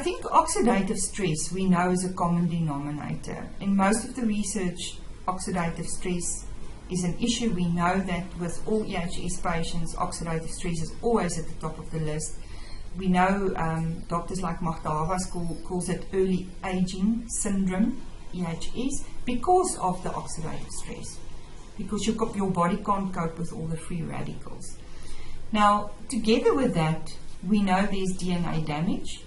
think oxidative stress we know is a common denominator. In most of the research, oxidative stress is an issue. We know that with all EHS patients, oxidative stress is always at the top of the list. We know doctors like Magdavas calls it early aging syndrome, EHS, because of the oxidative stress, because your body can't cope with all the free radicals. Now, together with that, we know there's DNA damage.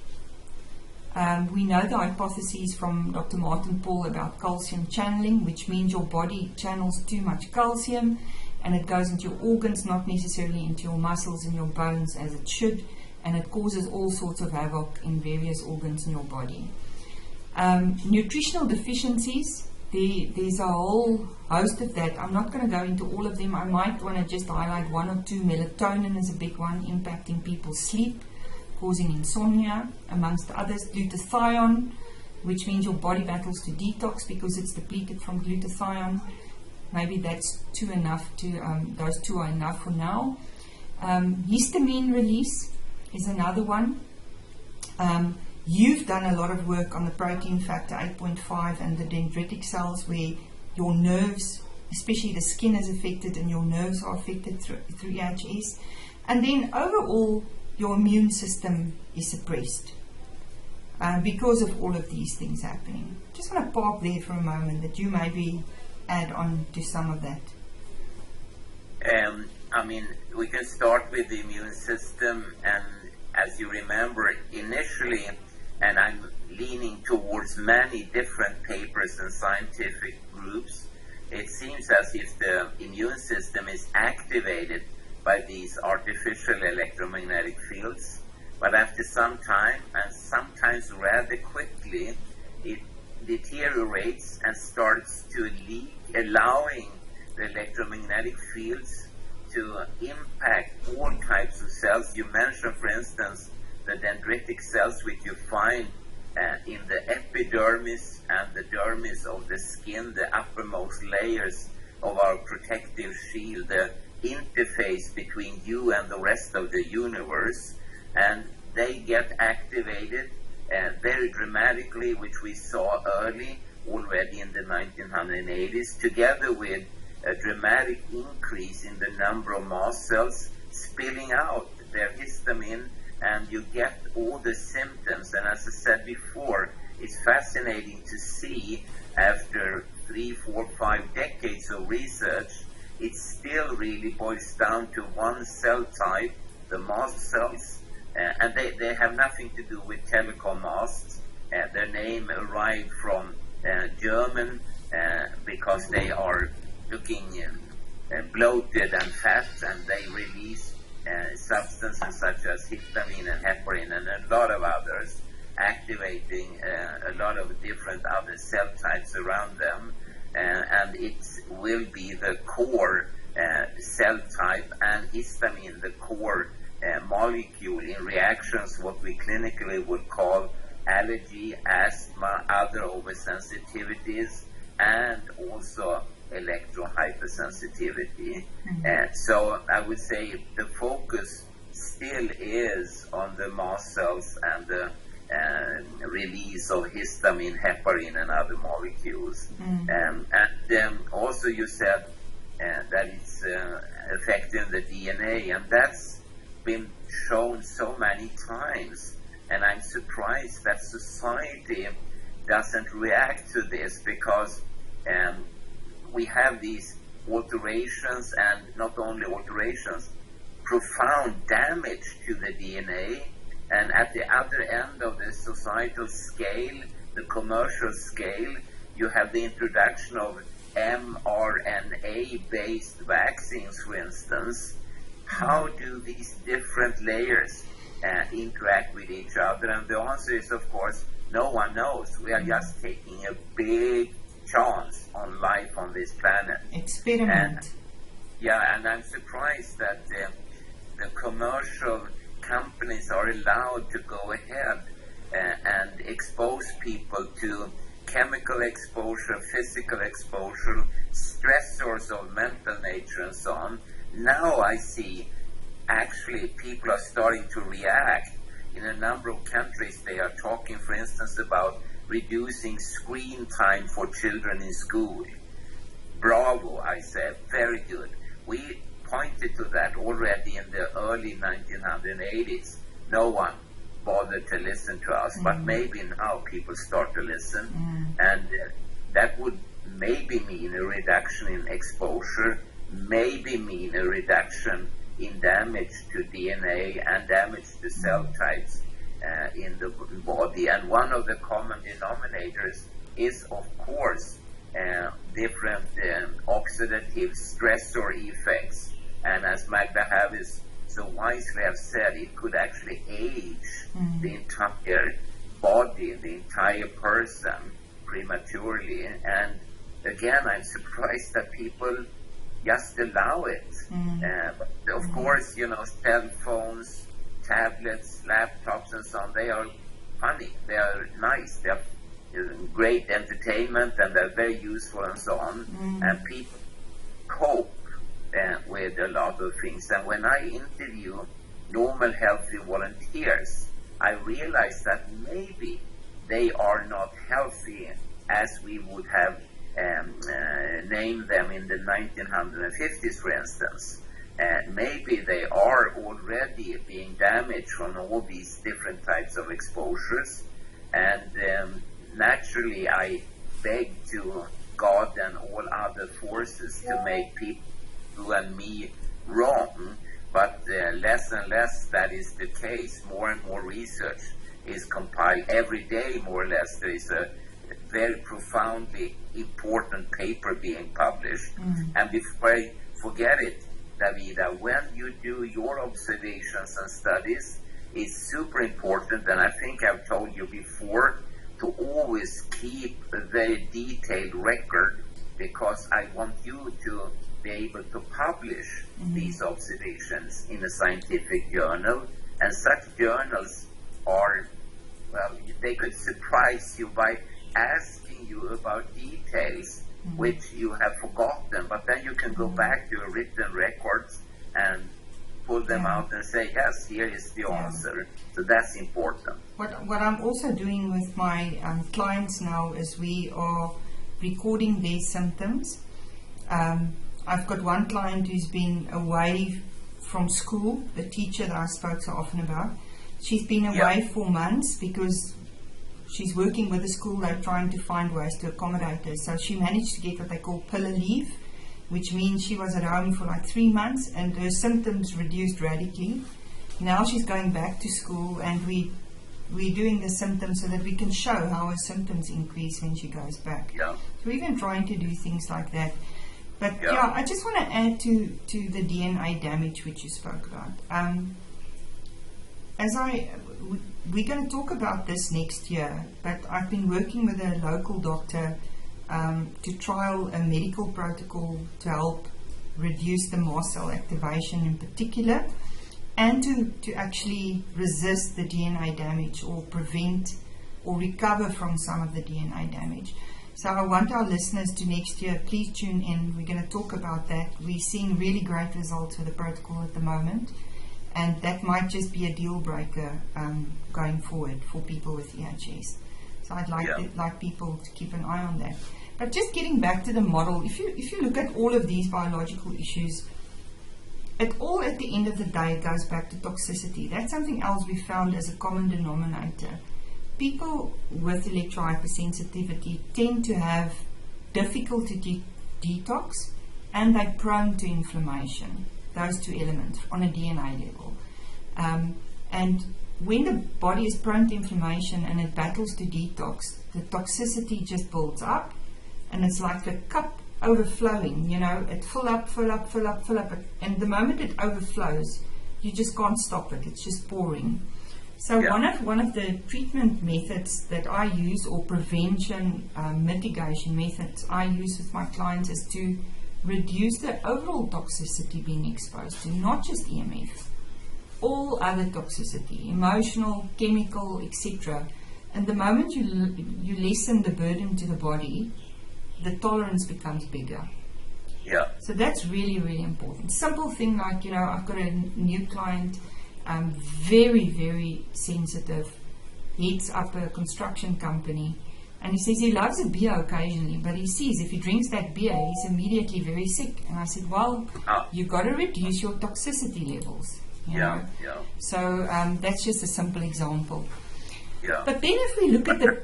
We know the hypotheses from Dr. Martin Paul about calcium channeling, which means your body channels too much calcium and it goes into your organs, not necessarily into your muscles and your bones as it should, and it causes all sorts of havoc in various organs in your body. Nutritional deficiencies, there's a whole host of that. I'm not going to go into all of them. I might want to just highlight one or two. Melatonin is a big one, impacting people's sleep, causing insomnia, amongst others. Glutathione, which means your body battles to detox because it's depleted from glutathione. Maybe that's those two are enough for now. Histamine release is another one. You've done a lot of work on the protein factor 8.5 and the dendritic cells, where your nerves, especially the skin, is affected and your nerves are affected through EHS. And then overall, your immune system is suppressed because of all of these things happening. Just want to park there for a moment, that you maybe add on to some of that. I mean, we can start with the immune system, and as you remember initially, and I'm leaning towards many different papers and scientific groups, it seems as if the immune system is activated by these artificial electromagnetic fields, but after some time, and sometimes rather quickly, it deteriorates and starts to leak, allowing the electromagnetic fields to impact all types of cells. You mentioned, for instance, the dendritic cells, which you find in the epidermis and the dermis of the skin, the uppermost layers of our protective shield, the interface between you and the rest of the universe, and they get activated very dramatically, which we saw already already in the 1980s, together with a dramatic increase in the number of mast cells spilling out their histamine, and you get all the symptoms. And as I said before, it's fascinating to see after 3, 4, 5 decades of research, it still really boils down to one cell type, the mast cells, and they have nothing to do with telecom masts. Their name arrived from German because they are looking bloated and fat, and they release substances such as histamine and heparin and a lot of others, activating a lot of different other cell types around them, and it will be the core cell type, and histamine the core molecule in reactions what we clinically would call allergy, asthma, other oversensitivities, and also electrohypersensitivity. So I would say the focus still is on the mast cells and the release of histamine, heparin, and other molecules. And also you said that it's affecting the DNA, and that's been shown so many times, and I'm surprised that society doesn't react to this, because we have these alterations, and not only alterations, profound damage to the DNA. And at the other end of the societal scale, the commercial scale, you have the introduction of mRNA-based vaccines, for instance. How do these different layers interact with each other? And the answer is, of course, no one knows. We are just taking a big chance on life on this planet. Experiment. And I'm surprised that the commercial companies are allowed to go ahead and expose people to chemical exposure, physical exposure, stressors of mental nature, and so on. Now I see actually people are starting to react in a number of countries, they are talking, for instance, about reducing screen time for children in school. Bravo, I said, very good. We pointed to that already in the early 1980s. No one bothered to listen to us, but maybe now people start to listen, and that would maybe mean a reduction in exposure, maybe mean a reduction in damage to DNA and damage to cell types in the body. And one of the common denominators is, of course, different oxidative stressor effects. And as Magda Havis so wisely have said, it could actually age the entire body, the entire person prematurely. And again, I'm surprised that people just allow it. But of course, cell phones, tablets, laptops, and so on, they are funny, they are nice, they are great entertainment, and they're very useful and so on. And people cope with a lot of things. And when I interview normal healthy volunteers, I realize that maybe they are not healthy as we would have named them in the 1950s, for instance. Maybe they are already being damaged from all these different types of exposures. And naturally, I beg to God and all other forces to make people, you and me, wrong. But less and less that is the case. More and more research is compiled every day, more or less. There is a very profoundly important paper being published. And before I forget it, Davida, when you do your observations and studies, it's super important, and I think I've told you before, to always keep a very detailed record, because I want you to be able to publish these observations in a scientific journal. And such journals are, well, they could surprise you by asking you about details which you have forgotten, but then you can go back to your written records and pull them out and say, yes, here is the answer. So that's important. What I'm also doing with my clients now is we are recording their symptoms. I've got one client who's been away from school, the teacher that I spoke so often about. She's been away for months because she's working with the school. They're trying to find ways to accommodate her. So she managed to get what they call pillar leave, which means she was at home for like 3 months and her symptoms reduced radically. Now she's going back to school, and we're doing the symptoms so that we can show how her symptoms increase when she goes back. So we're even trying to do things like that. But I just want to add to the DNA damage which you spoke about. We're going to talk about this next year, but I've been working with a local doctor to trial a medical protocol to help reduce the mast cell activation in particular, and to actually resist the DNA damage or prevent or recover from some of the DNA damage. So I want our listeners to next year, please tune in. We're going to talk about that. We're seeing really great results with the protocol at the moment, and that might just be a deal breaker going forward for people with EHS. So I'd like people to keep an eye on that. But just getting back to the model, if you look at all of these biological issues, it all at the end of the day goes back to toxicity. That's something else we found as a common denominator. People with electrohypersensitivity tend to have difficulty to detox, and they're prone to inflammation. Those two elements on a DNA level. And when the body is prone to inflammation and it battles to detox, the toxicity just builds up, and it's like a cup overflowing, it fill up, and the moment it overflows, you just can't stop it. It's just pouring. So one of the treatment methods that I use, or prevention mitigation methods I use with my clients, is to reduce the overall toxicity being exposed to, not just EMF, all other toxicity, emotional, chemical, etc. And the moment you lessen the burden to the body, the tolerance becomes bigger. So that's really, really important. Simple thing like, I've got a new client, very, very sensitive, heads up a construction company, and he says he loves a beer occasionally, but he sees if he drinks that beer, he's immediately very sick. And I said, well, you've got to reduce your toxicity levels. You know? So that's just a simple example. Yeah. But then if we look at the...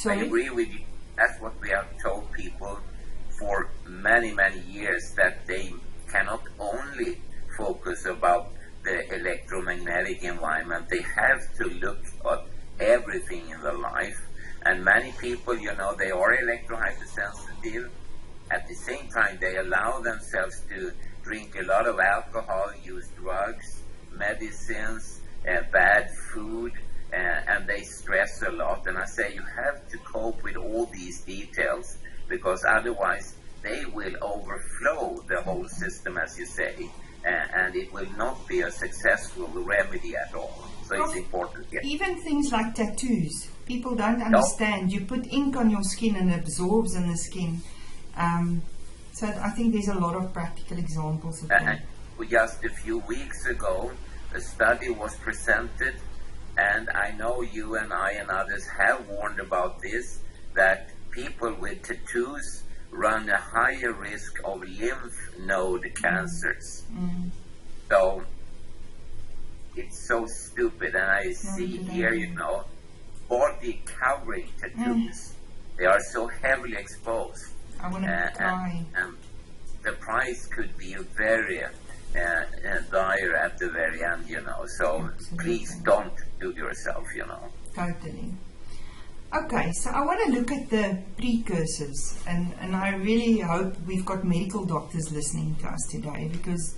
I agree with you. That's what we have told people for many, many years, that they cannot only focus about the electromagnetic environment. They have to look at everything in their life. And many people, you know, they are electrohypersensitive. At the same time, they allow themselves to drink a lot of alcohol, use drugs, medicines, bad food, and they stress a lot. And I say you have to cope with all these details, because otherwise they will overflow the whole system, as you say, and it will not be a successful remedy at all. So it's important. Yeah. Even things like tattoos, people don't understand. You put ink on your skin and it absorbs in the skin. So I think there's a lot of practical examples of that. Just a few weeks ago, a study was presented, and I know you and I and others have warned about this, that people with tattoos run a higher risk of lymph node cancers. So it's so stupid. And I see here, you know, body covering tattoos. They are so heavily exposed. I want to try. And the price could be very dire at the very end, you know. So please don't do yourself, you know. Totally. Okay, so I want to look at the precursors, and I really hope we've got medical doctors listening to us today, because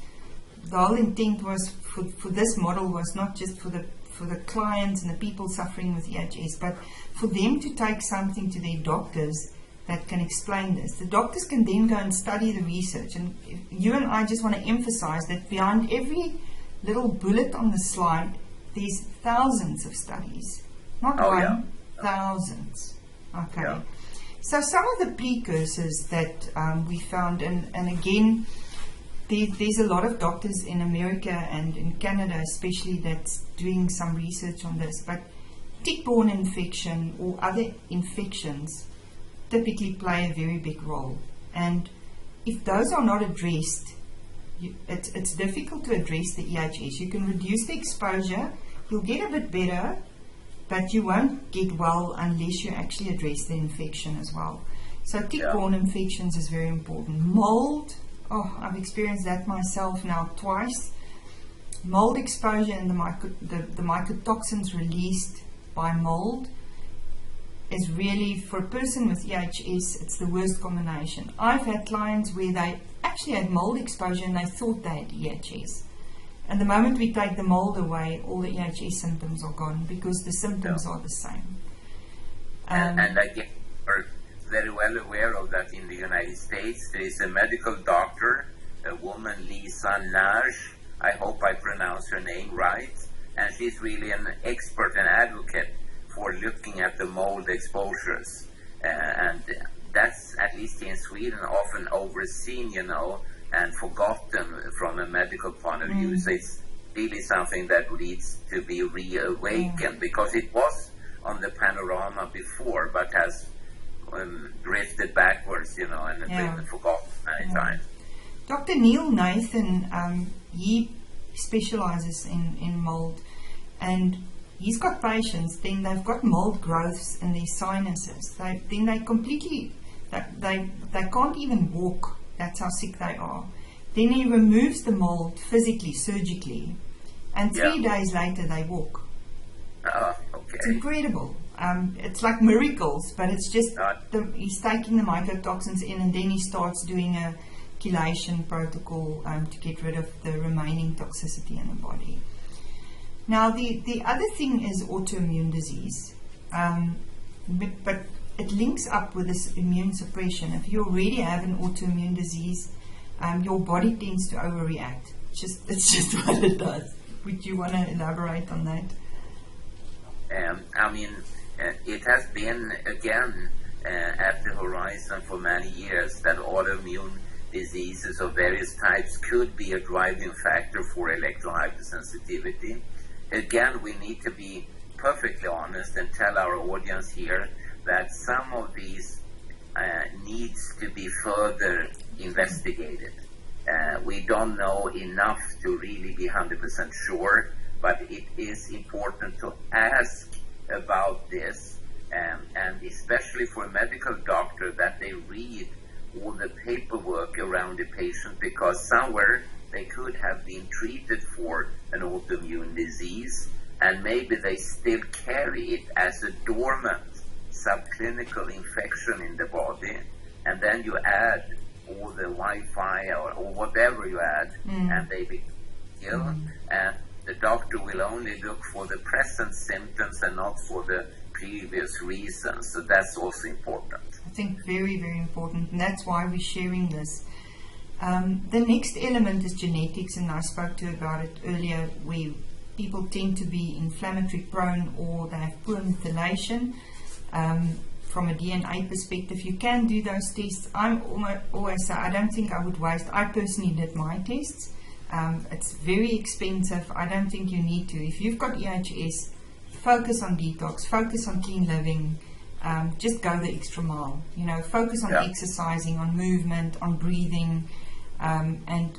the whole intent was for this model was not just for the clients and the people suffering with EHS, but for them to take something to their doctors that can explain this. The doctors can then go and study the research, and you and I just want to emphasize that behind every little bullet on the slide, there's thousands of studies, not one. Thousands. Okay. Yeah. So some of the precursors that we found, and again, there's a lot of doctors in America and in Canada especially that's doing some research on this, but tick-borne infection or other infections typically play a very big role. And if those are not addressed, it's difficult to address the EHS. You can reduce the exposure, you'll get a bit better, but you won't get well unless you actually address the infection as well. So tick-borne infections is very important. Mold, I've experienced that myself now twice. Mold exposure and the mycotoxins released by mold is really, for a person with EHS, it's the worst combination. I've had clients where they actually had mold exposure and they thought they had EHS. And the moment we take the mold away, all the EHS symptoms are gone, because the symptoms are the same. And I get very well aware of that in the United States. There is a medical doctor, a woman, Lisa Nash. I hope I pronounce her name right. And she's really an expert and advocate for looking at the mold exposures. And that's, at least in Sweden, often overseen, you know, and forgotten from a medical point of view. So it's really something that needs to be reawakened, because it was on the panorama before, but has drifted backwards, you know, and been forgotten many times. Dr. Neil Nathan, he specializes in mold, and he's got patients, then they've got mold growths in their sinuses. Then they completely, they can't even walk. That's how sick they are. Then he removes the mold physically, surgically, and 3 days later they walk. It's incredible. It's like miracles, but it's just he's taking the mycotoxins in, and then he starts doing a chelation protocol to get rid of the remaining toxicity in the body. Now, the other thing is autoimmune disease, but it links up with this immune suppression. If you already have an autoimmune disease, your body tends to overreact. It's just what it does. Would you want to elaborate on that? I mean, it has been, again, at the horizon for many years that autoimmune diseases of various types could be a driving factor for electron hypersensitivity. Again, we need to be perfectly honest and tell our audience here that some of these needs to be further investigated. We don't know enough to really be 100% sure, but it is important to ask about this, and especially for a medical doctor, that they read all the paperwork around the patient, because somewhere they could have been treated for an autoimmune disease and maybe they still carry it as a dormant subclinical infection in the body, and then you add all the Wi-Fi or whatever you add, and they become ill, and the doctor will only look for the present symptoms and not for the previous reasons. So that's also important. I think very, very important, and that's why we're sharing this. The next element is genetics, and I spoke to you about it earlier, where people tend to be inflammatory prone or they have poor methylation. From a DNA perspective, you can do those tests. I'm always say I don't think I would waste. I personally did my tests. It's very expensive. I don't think you need to. If you've got EHS, focus on detox, focus on clean living. Just go the extra mile. Focus on exercising, on movement, on breathing, and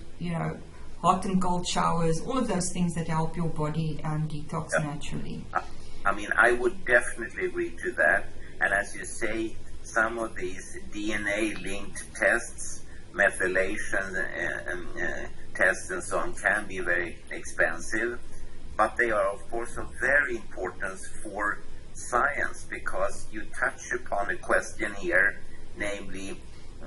hot and cold showers. All of those things that help your body detox naturally. I mean, I would definitely agree to that. And as you say, some of these DNA-linked tests, methylation tests and so on, can be very expensive. But they are, of course, of very importance for science, because you touch upon a question here, namely,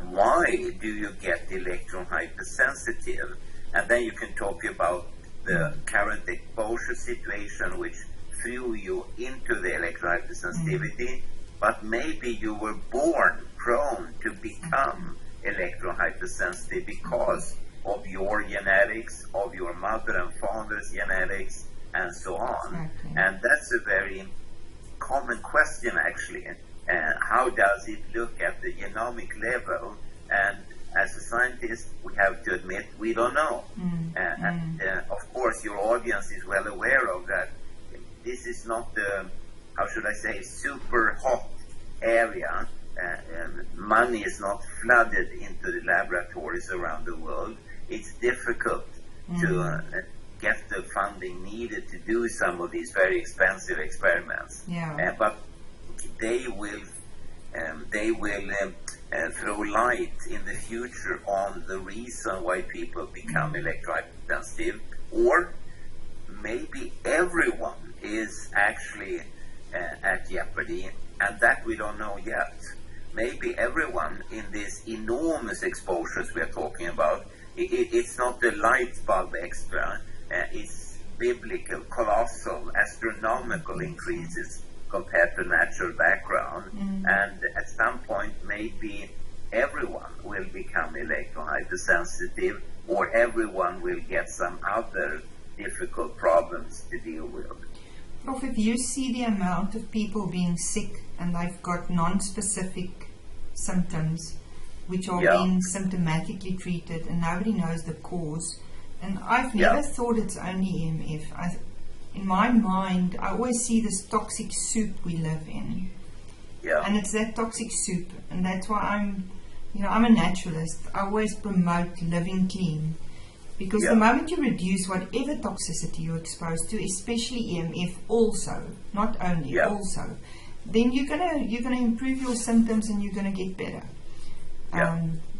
why do you get electron hypersensitive? And then you can talk about the current exposure situation, which threw you into the electron hypersensitivity, but maybe you were born prone to become electron hypersensitive because of your genetics, of your mother and father's genetics, and so on. And that's a very common question, actually. How does it look at the genomic level? And as a scientist, we have to admit we don't know. And of course, your audience is well aware of that. This is not the, how should I say, super hot area. Money is not flooded into the laboratories around the world. It's difficult to get the funding needed to do some of these very expensive experiments. But they will throw light in the future on the reason why people become electrohypersensitive, or maybe everyone is actually at jeopardy, and that we don't know yet. Maybe everyone in these enormous exposures we are talking about, it's not the light bulb extra, it's biblical, colossal, astronomical increases compared to natural background. And at some point, maybe everyone will become electron hypersensitive, or everyone will get some other difficult problems to deal with. Prof, if you see the amount of people being sick and they've got non-specific symptoms which are being symptomatically treated and nobody knows the cause, and I've never thought it's only EMF. In my mind, I always see this toxic soup we live in. And it's that toxic soup, and that's why I'm a naturalist. I always promote living clean, because the moment you reduce whatever toxicity you're exposed to, especially EMF also, not only, also, then you're gonna improve your symptoms and you're gonna get better.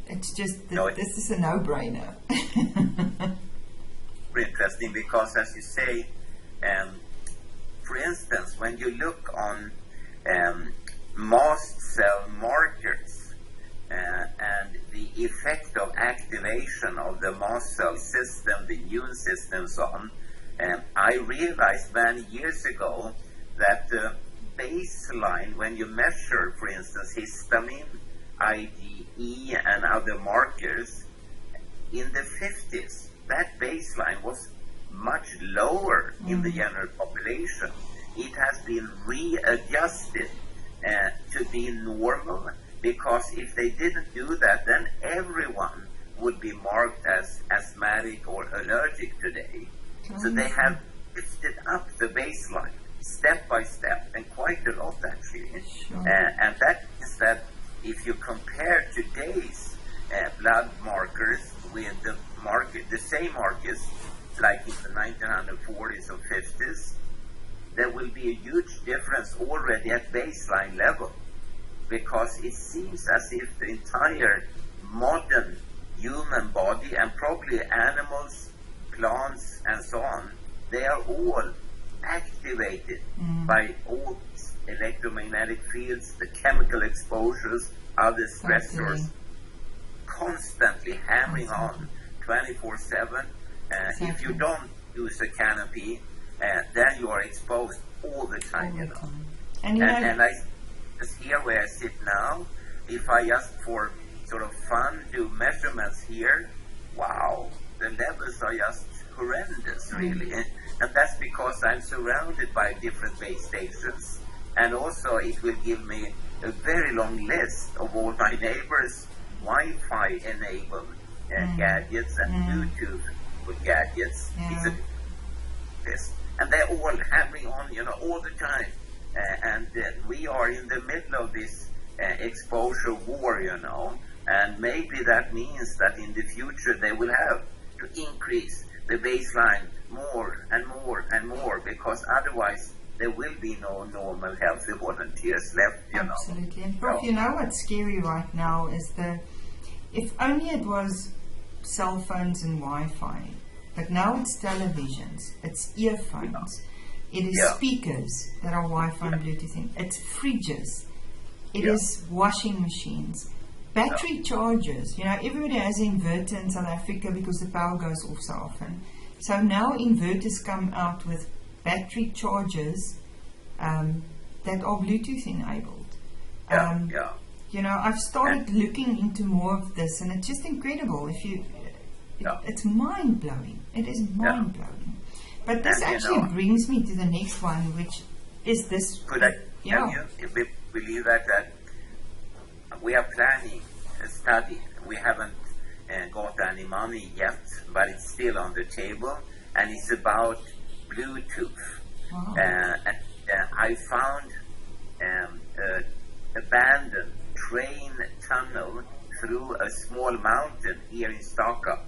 It's just that this is a no-brainer. Very interesting, because as you say, for instance, when you look on mast cell markers and the effect of activation of the mast cell system, the immune system, so on, I realized many years ago that the baseline, when you measure, for instance, histamine, IgE, and other markers, in the 50s, that baseline was much lower in the general population. It has been readjusted to be normal, because if they didn't do that, then everyone would be marked as asthmatic or allergic today. So they have lifted up the baseline step by step, and quite a lot actually. Sure. And that means that if you compare today's blood markers with the same markers like in the 1940s or 50s, there will be a huge difference already at baseline level, because it seems as if the entire modern human body, and probably animals, plants, and so on, they are all activated by all electromagnetic fields, the chemical exposures, other stressors, constantly hammering on 24/7. If you don't use a canopy, then you are exposed all the time. And I just here where I sit now, if I just for sort of fun do measurements here, wow, the levels are just horrendous, really. And that's because I'm surrounded by different base stations, and also it will give me a very long list of all my neighbors' Wi-Fi enabled gadgets and Bluetooth gadgets. It's a list, and they're all hammering on, all the time. And we are in the middle of this exposure war, and maybe that means that in the future they will have to increase the baseline more and more and more, because otherwise there will be no normal healthy volunteers left. Absolutely. And Prof, what's scary right now is if only it was cell phones and Wi-Fi, but now it's televisions, it's earphones, it is speakers that are Wi-Fi and Bluetooth in, it's fridges, it is washing machines, battery chargers. Everybody has an inverter in South Africa because the power goes off so often. So now inverters come out with battery chargers that are Bluetooth enabled. I've started looking into more of this, and it's just incredible. It's mind blowing. It is mind blowing. But this actually brings me to the next one, which is this. Could I tell you? If we believe that we are planning a study. We haven't got any money yet, but it's still on the table, and it's about Bluetooth. Wow. I found abandoned train tunnel through a small mountain here in Stockholm.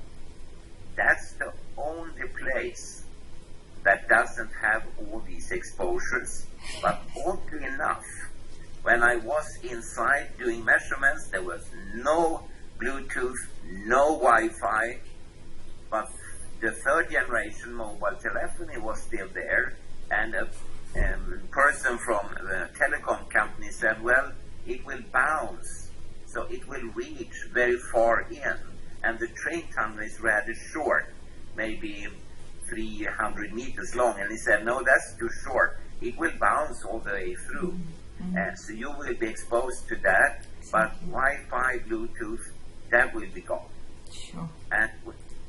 That's the only place that doesn't have all these exposures, but oddly enough, when I was inside doing measurements, there was no Bluetooth, no Wi-Fi, but the third generation mobile telephony was still there, and a person from the telecom company said, well, it will bounce, so it will reach very far in, and the train tunnel is rather short, maybe 300 meters long, and he said, no, that's too short, it will bounce all the way through. So you will be exposed to that, but Wi-Fi, Bluetooth, that will be gone. Sure. And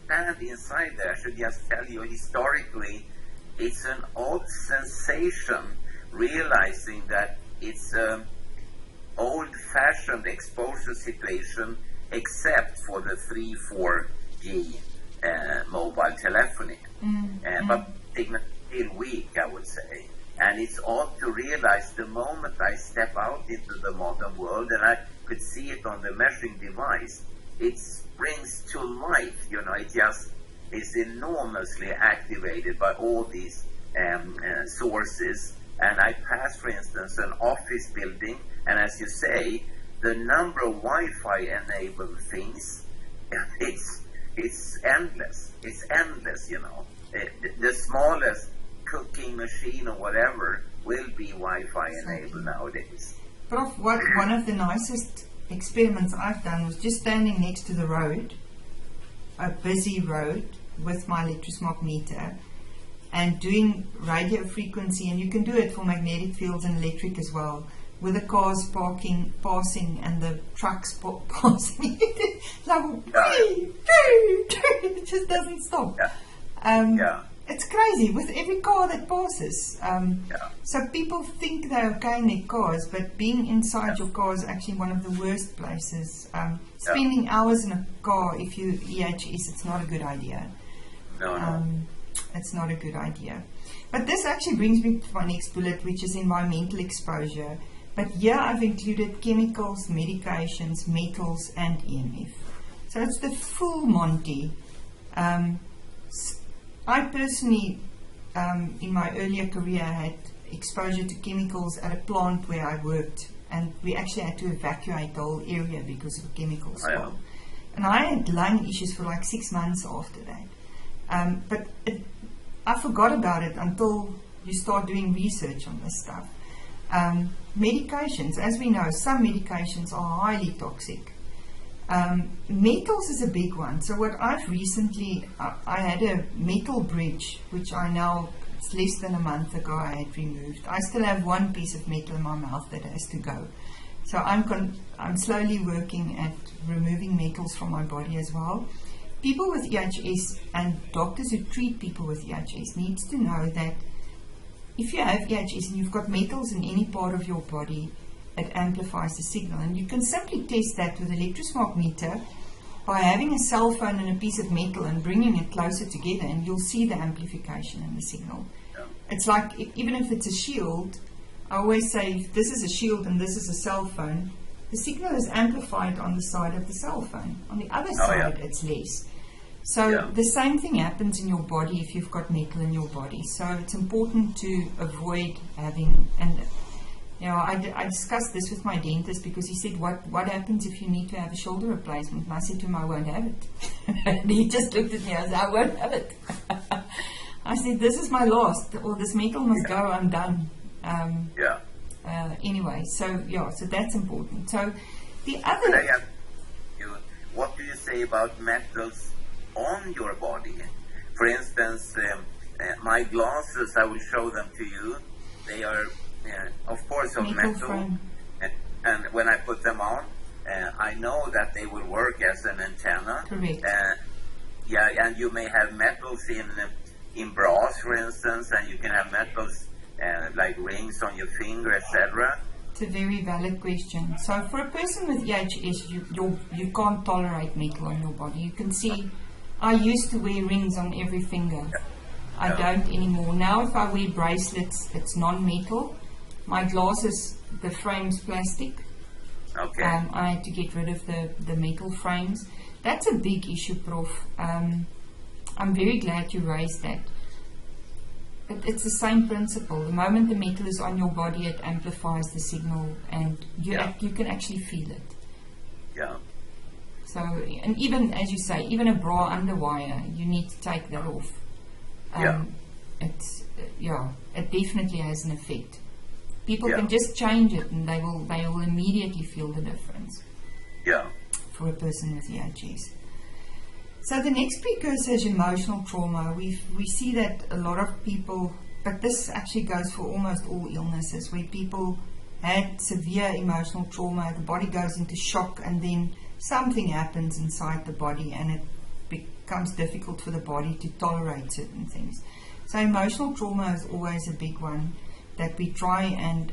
stand inside there, I should just tell you, historically, it's an odd sensation realizing that it's an old-fashioned exposure situation, except for the 3-4G mobile telephony. But signal still weak, I would say. And it's odd to realize the moment I step out into the modern world, and I could see it on the measuring device, it springs to life. It just is enormously activated by all these sources. And I pass, for instance, an office building, and as you say, the number of Wi-Fi enabled things, it's endless. It's endless, The smallest cooking machine or whatever will be Wi-Fi enabled nowadays. Prof, one of the nicest experiments I've done was just standing next to the road, a busy road, with my electrosmog meter, and doing radio frequency, and you can do it for magnetic fields and electric as well, with the cars passing and the trucks passing. Like, it just doesn't stop. It's crazy with every car that passes. Yeah. So people think they're okay in their cars, but being inside your car is actually one of the worst places. Spending hours in a car, if you EHS, it's not a good idea. No. It's not a good idea. But this actually brings me to my next bullet, which is environmental exposure. But here I've included chemicals, medications, metals, and EMF. So it's the full Monty. I personally, in my earlier career, had exposure to chemicals at a plant where I worked, and we actually had to evacuate the whole area because of a chemical spill. And I had lung issues for like 6 months after that. But I forgot about it until you start doing research on this stuff. Medications, as we know, some medications are highly toxic. Metals is a big one. So what I've recently, I had a metal bridge, which it's less than a month ago I had removed. I still have one piece of metal in my mouth that has to go. So I'm slowly working at removing metals from my body as well. People with EHS and doctors who treat people with EHS needs to know that if you have EHS and you've got metals in any part of your body, it amplifies the signal. And you can simply test that with an electrosmog meter by having a cell phone and a piece of metal and bringing it closer together, and you'll see the amplification in the signal. Yeah. It's like, even if it's a shield, I always say, if this is a shield and this is a cell phone, the signal is amplified on the side of the cell phone. On the other side, it's less. So the same thing happens in your body if you've got metal in your body. So it's important to avoid having, and I discussed this with my dentist because he said, what happens if you need to have a shoulder replacement? And I said to him, I won't have it. And he just looked at me and said, I won't have it. I said, this is my last, or this metal must go, I'm done. Anyway, so that's important. So the other... What do you say about metals on your body? For instance, my glasses, I will show them to you. They are, of course, of metal. And when I put them on, I know that they will work as an antenna. Correct. And you may have metals in bras, for instance, and you can have metals like rings on your finger, etc. It's a very valid question. So for a person with EHS, you can't tolerate metal on your body. You can see, I used to wear rings on every finger. I don't anymore. Now if I wear bracelets, it's non-metal. My glasses, the frame's plastic. Okay. I had to get rid of the metal frames. That's a big issue, Prof. I'm very glad you raised that. It's the same principle. The moment the metal is on your body, it amplifies the signal, and you can actually feel it. Yeah. So, and even, as you say, even a bra under wire, you need to take that off. It definitely has an effect. People can just change it, and they will immediately feel the difference. Yeah. For a person with EHS. So the next precursor is emotional trauma. We see that a lot of people, but this actually goes for almost all illnesses, where people had severe emotional trauma, the body goes into shock, and then something happens inside the body, and it becomes difficult for the body to tolerate certain things. So emotional trauma is always a big one that we try, and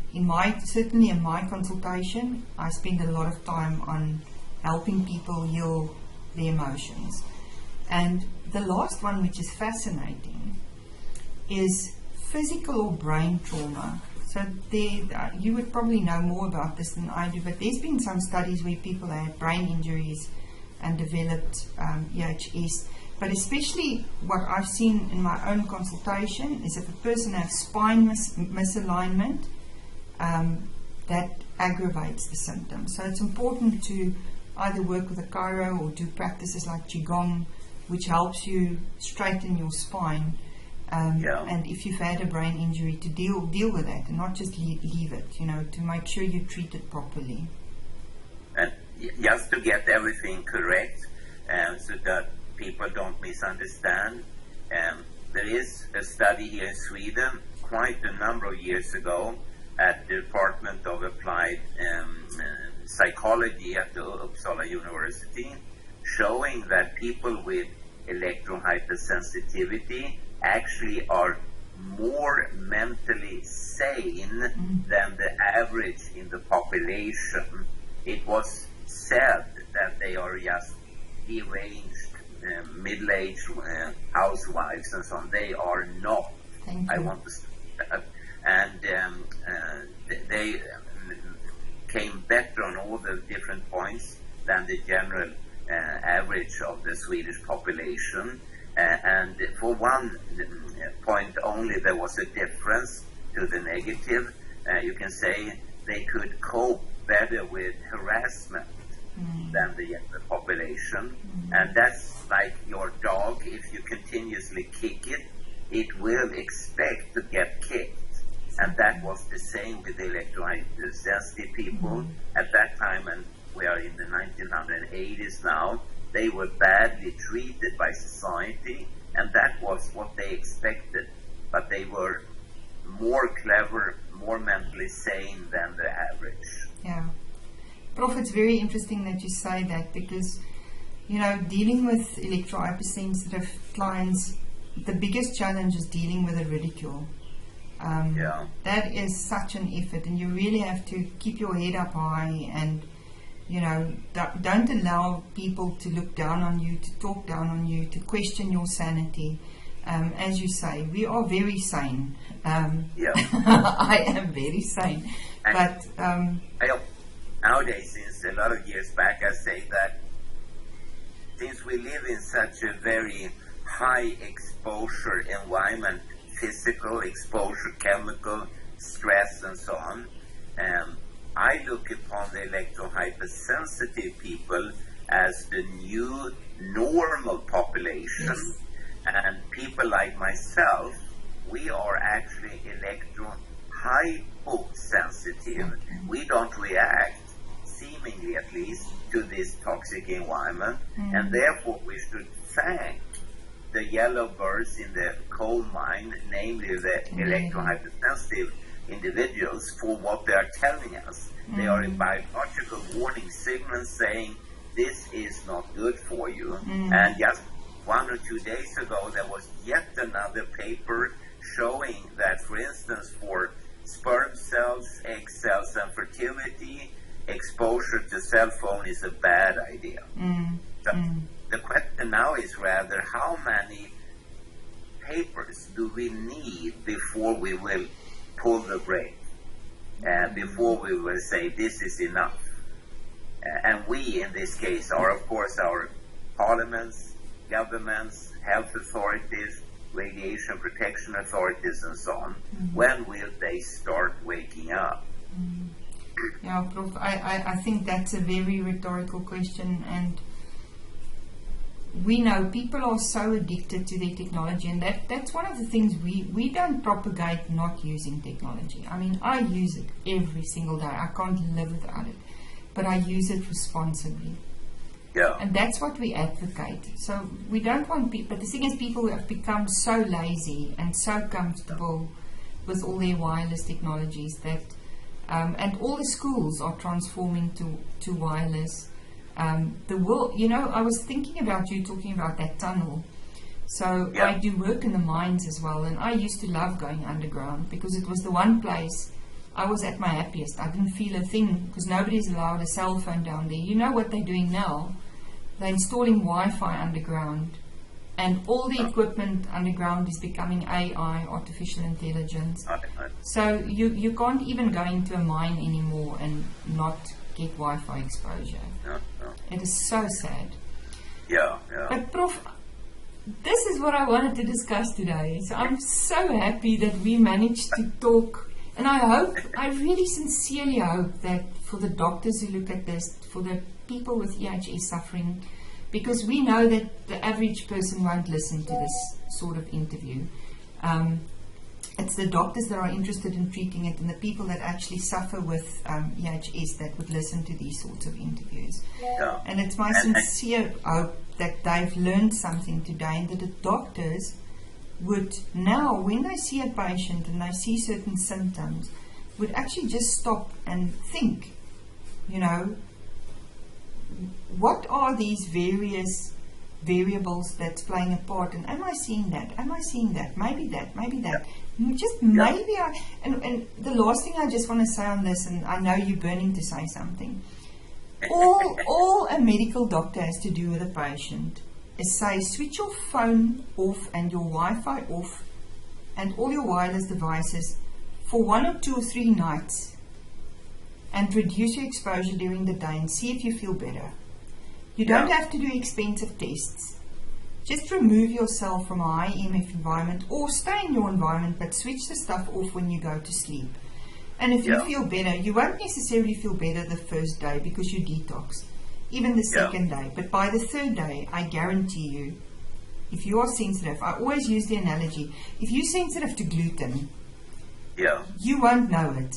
certainly in my consultation, I spend a lot of time on helping people heal their emotions. And the last one, which is fascinating, is physical or brain trauma. So you would probably know more about this than I do, but there's been some studies where people had brain injuries and developed EHS. But especially what I've seen in my own consultation is if a person has spine misalignment, that aggravates the symptoms. So it's important to either work with a chiro or do practices like Qigong, which helps you straighten your spine. And if you've had a brain injury, to deal with that and not just leave it, to make sure you treat it properly. And just to get everything correct, so that people don't misunderstand, there is a study here in Sweden quite a number of years ago at the Department of Applied Psychology at the Uppsala University, showing that people with electrohypersensitivity actually are more mentally sane than the average in the population. It was said that they are just deranged, middle-aged housewives and so on. They are not. I want to say that. And they came better on all the different points than the general average of the Swedish population. And for one point only, there was a difference to the negative. You can say they could cope better with harassment than the younger population. And that's like your dog. If you continuously kick it, it will expect to get kicked. And that was the same with the electrosensitive people at that time, and we are in the 1980s now. They were badly treated by society, and that was what they expected. But they were more clever, more mentally sane than the average. Yeah. Prof, it's very interesting that you say that, because, you know, dealing with electro-hypersensitive clients, the biggest challenge is dealing with the ridicule. That is such an effort, and you really have to keep your head up high and, you know, don't allow people to look down on you, to talk down on you, to question your sanity. As you say, we are very sane. I am very sane. And but nowadays, since a lot of years back, I say that since we live in such a very high exposure environment, physical exposure, chemical stress, and so on, I look upon the electro-hypersensitive people as the new normal population. Yes. And people like myself, we are actually electro-hyposensitive. We don't react, seemingly at least, to this toxic environment, and therefore we should thank the yellow birds in the coal mine, namely the electro-hypersensitive individuals, for what they are telling us. They are in biological warning signals saying this is not good for you. And just 1 or 2 days ago, there was yet another paper showing that, for instance, for sperm cells, egg cells, and fertility, exposure to cell phone is a bad idea. The question now is rather, how many papers do we need before we will pull the brake, before we will say this is enough? And we, in this case, are of course our parliaments, governments, health authorities, radiation protection authorities, and so on. When will they start waking up? Yeah, Prof, I think that's a very rhetorical question, and we know people are so addicted to their technology, and that's one of the things we don't propagate not using technology. I mean, I use it every single day. I can't live without it, but I use it responsibly. Yeah. And that's what we advocate. So we don't want people, but the thing is, people have become so lazy and so comfortable with all their wireless technologies that, and all the schools are transforming to wireless. The world, you know, I was thinking about you talking about that tunnel. So I do work in the mines as well, and I used to love going underground because it was the one place I was at my happiest. I didn't feel a thing because nobody's allowed a cell phone down there. You know what they're doing now? They're installing Wi-Fi underground, and all the equipment underground is becoming AI, artificial intelligence. So you can't even go into a mine anymore and not get Wi-Fi exposure. It is so sad. But Prof, this is what I wanted to discuss today. So I'm so happy that we managed to talk, and I really sincerely hope that for the doctors who look at this, for the people with EHS suffering, because we know that the average person won't listen to this sort of interview. It's the doctors that are interested in treating it, and the people that actually suffer with EHS that would listen to these sorts of interviews. And it's my sincere hope that they've learned something today, and that the doctors would now, when they see a patient and they see certain symptoms, would actually just stop and think, you know, what are these various variables that's playing a part, and am I seeing that? Am I seeing that? Maybe that, maybe that. Just Yeah. maybe and the last thing I just want to say on this, and I know you're burning to say something. All a medical doctor has to do with a patient is say, switch your phone off and your Wi-Fi off and all your wireless devices for 1 or 2 or 3 nights and reduce your exposure during the day and see if you feel better. You don't have to do expensive tests. Just remove yourself from a high EMF environment or stay in your environment, but switch the stuff off when you go to sleep. And if you feel better, you won't necessarily feel better the first day because you detoxed, even the second day. But by the third day, I guarantee you, if you are sensitive, I always use the analogy, if you're sensitive to gluten, you won't know it.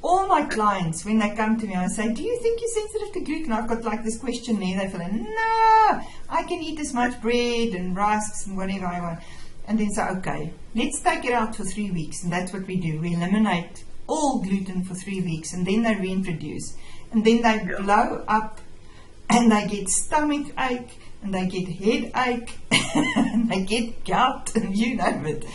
All my clients, when they come to me, I say, do you think you're sensitive to gluten? I've got like this questionnaire. They feel like, no, I can eat as much bread and rusks and whatever I want. And then say, okay, let's take it out for 3 weeks. And that's what we do. We eliminate all gluten for 3 weeks, and then they reintroduce. And then they blow up, and they get stomach ache, and they get headache, and they get gout, and you name it.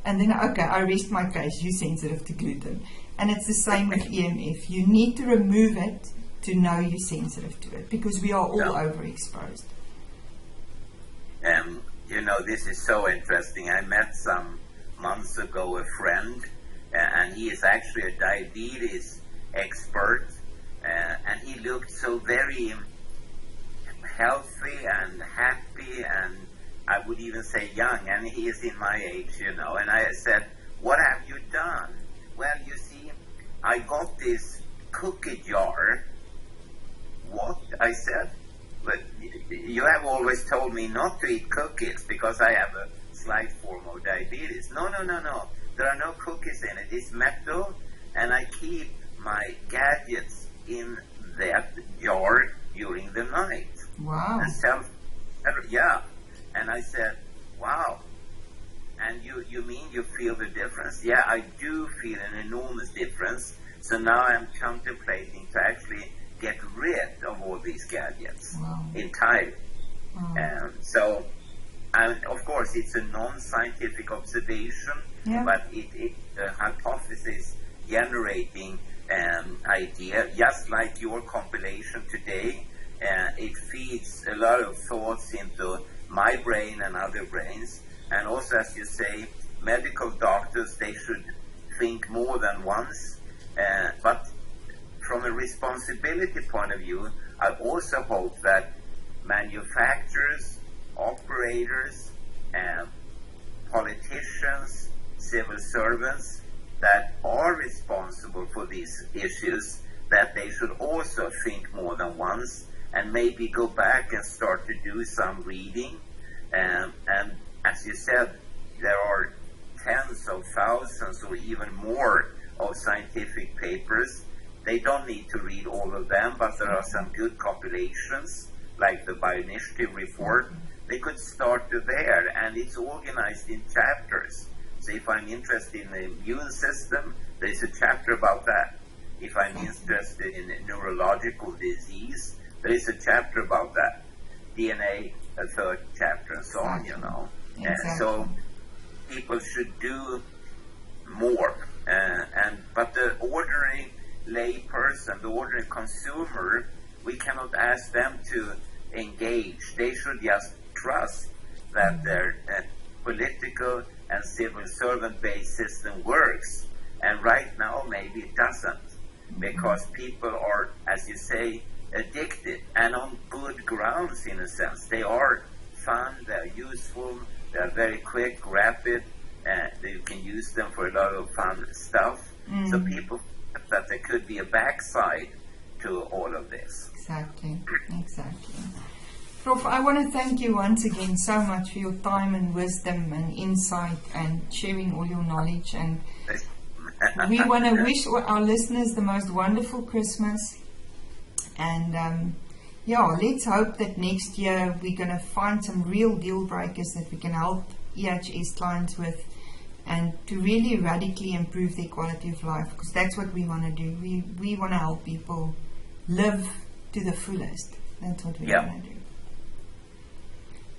And then, okay, I rest my case, you're sensitive to gluten. And it's the same with EMF. You need to remove it to know you're sensitive to it, because we are all overexposed. You know, this is so interesting. I met some months ago a friend, and he is actually a diabetes expert, and he looked so very healthy and happy, and I would even say young, and he is in my age, you know. And I said, what have you done? Well, you see, I got this cookie jar. What? I said, but you have always told me not to eat cookies because I have a slight form of diabetes. No. There are no cookies in it. It's metal, and I keep my gadgets in that jar during the night. Wow. And I said, wow. And you mean you feel the difference? Yeah, I do feel an enormous difference. So now I'm contemplating to actually get rid of all these gadgets entirely. So, of course, it's a non-scientific observation, but it's a hypothesis generating idea, just like your compilation today. It feeds a lot of thoughts into my brain and other brains. And also, as you say, medical doctors, they should think more than once. But from a responsibility point of view, I also hope that manufacturers, operators, politicians, civil servants that are responsible for these issues, that they should also think more than once and maybe go back and start to do some reading. And as you said, there are tens of thousands or even more of scientific papers. They don't need to read all of them, but there are some good compilations, like the Bioinitiative report. They could start there, and it's organized in chapters. So if I'm interested in the immune system, there's a chapter about that. If I'm interested in neurological disease, there is a chapter about that. DNA, a third chapter, and so on, you know. So people should do more. But the ordinary lay person, the ordinary consumer, we cannot ask them to engage. They should just trust that their political and civil servant-based system works. And right now, maybe it doesn't, because people are, as you say, addicted, and on good grounds in a sense. They are fun, they're useful, they're very quick, rapid, and you can use them for a lot of fun stuff. So people think that there could be a backside to all of this. Exactly. Prof, I want to thank you once again so much for your time and wisdom and insight and sharing all your knowledge. And we want to wish our listeners the most wonderful Christmas. And let's hope that next year we're going to find some real deal breakers that we can help EHS clients with, and to really radically improve their quality of life, because that's what we want to do. We want to help people live to the fullest. That's what we want to do.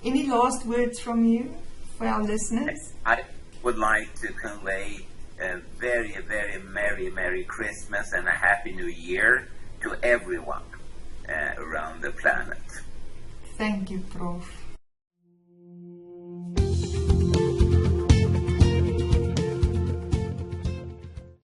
Any last words from you for our listeners? I would like to convey a very, very Merry Christmas and a Happy New Year to everyone around the planet. Thank you, Prof.